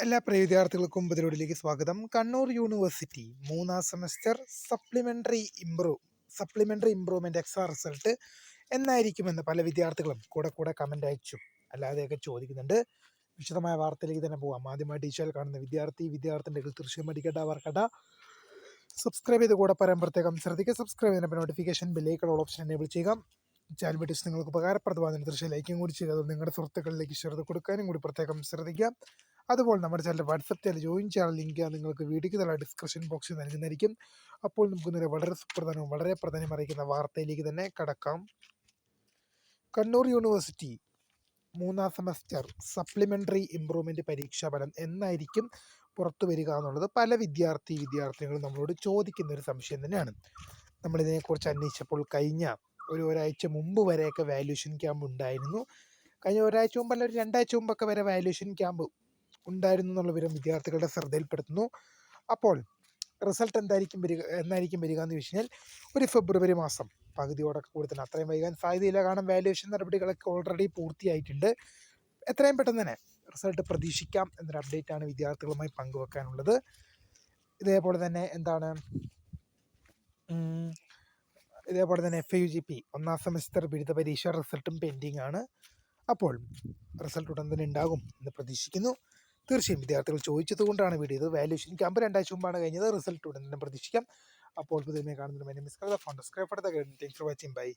എല്ലാ പ്രിയ വിദ്യാർത്ഥികൾക്കും പുതിയൊടിലേക്ക് സ്വാഗതം. കണ്ണൂർ യൂണിവേഴ്സിറ്റി മൂന്നാം semester supplementary improvement exam result എന്നായിരിക്കുമെന്ന് പല വിദ്യാർത്ഥികളും കൂടെ കമന്റ് അയച്ചു അല്ലാതെയൊക്കെ ചോദിക്കുന്നുണ്ട്. വിശദമായ വാർത്തയിലേക്ക് തന്നെ പോകാം. ആദ്യമായി ടീച്ചർ കാണുന്ന വിദ്യാർത്ഥിന്റെ തീർച്ചയായും അടിക്കട്ട സബ്സ്ക്രൈബ് ചെയ്ത് കൂടെ പറയാൻ പ്രത്യേകം ശ്രദ്ധിക്കുക. സബ്സ്ക്രൈബ് ചെയ്യുന്ന നോട്ടിഫിക്കേഷൻ ബെല്ലൈക്കൺ ഓപ്ഷൻ എനേബിൾ ചെയ്യുക. ചാനൽ വീഡിയോസ് നിങ്ങൾക്ക് ഉപകാരപ്രദമാകുന്ന തീർച്ചയായും ലൈക്കും കൂടി ചെയ്യുക. നിങ്ങളുടെ സുഹൃത്തുക്കളിലേക്ക് ശ്രദ്ധ കൊടുക്കാനും കൂടി പ്രത്യേകം ശ്രദ്ധിക്കുക. അതുപോലെ നമ്മുടെ ചാനൽ വാട്സപ്പ് ചാനൽ ജോയിൻ ചെയ്യാൻ ലിങ്ക് നിങ്ങൾക്ക് വീഡിയോയ്ക്ക് തല ഡിസ്ക്രിപ്ഷൻ ബോക്സിൽ നൽകുന്നതായിരിക്കും. അപ്പോൾ നമുക്ക് നേരെ വളരെ സുപ്രധാനവും വളരെ പ്രധാനം അറിയിക്കുന്ന വാർത്തയിലേക്ക് തന്നെ കടക്കാം. കണ്ണൂർ യൂണിവേഴ്സിറ്റി മൂന്നാം സെമസ്റ്റർ സപ്ലിമെന്ററി ഇംപ്രൂവ്മെന്റ് പരീക്ഷാഫലം എന്നായിരിക്കും പുറത്തു വരിക എന്നുള്ളത് പല വിദ്യാർത്ഥികളും നമ്മളോട് ചോദിക്കുന്ന ഒരു സംശയം തന്നെയാണ്. നമ്മളിതിനെക്കുറിച്ച് അന്വേഷിച്ചപ്പോൾ കഴിഞ്ഞ ഒരാഴ്ച മുമ്പ് വരെയൊക്കെ വാല്യൂഷൻ ക്യാമ്പ് ഉണ്ടായിരുന്നു. കഴിഞ്ഞ ഒരാഴ്ച മുമ്പല്ല, ഒരു 2 ആഴ്ച മുമ്പൊക്കെ വരെ വാല്യൂഷൻ ക്യാമ്പ് ഉണ്ടായിരുന്നു എന്നുള്ള വിവരം വിദ്യാർത്ഥികളുടെ ശ്രദ്ധയിൽപ്പെടുത്തുന്നു. അപ്പോൾ റിസൾട്ട് എന്നായിരിക്കും വരിക എന്ന് ചോദിച്ചു കഴിഞ്ഞാൽ ഒരു ഫെബ്രുവരി മാസം പകുതിയോടൊക്കെ കൂടി തന്നെ. അത്രയും വൈകാൻ സാധ്യതയില്ല, കാരണം വാല്യൂഷൻ നടപടികളൊക്കെ ഓൾറെഡി പൂർത്തിയായിട്ടുണ്ട്. എത്രയും പെട്ടെന്ന് തന്നെ റിസൾട്ട് പ്രതീക്ഷിക്കാം എന്നൊരു അപ്ഡേറ്റ് ആണ് വിദ്യാർത്ഥികളുമായി പങ്കുവെക്കാനുള്ളത്. ഇതേപോലെ തന്നെ FUGP ഒന്നാം സെമസ്റ്റർ ബിരുദ പരീക്ഷ റിസൾട്ടും പെൻഡിങ് ആണ്. അപ്പോൾ റിസൾട്ട് ഉടൻ തന്നെ ഉണ്ടാകും എന്ന് പ്രതീക്ഷിക്കുന്നു. തീർച്ചയായും വിദ്യാർത്ഥികൾ ചോദിച്ചത് കൊണ്ടാണ് വീഡിയോ. ഇത് വാല്യൂഷൻ ക്യാമ്പ് 2 ആഴ്ച മുമ്പാണ് കഴിഞ്ഞത്. റിസൾട്ട് ഉടൻ തന്നെ പ്രതീക്ഷിക്കാം. അപ്പോൾ പുതിയ കാണുന്നതിന് താങ്ക്സ് ഫോർ വാച്ചിങ്. ബൈ.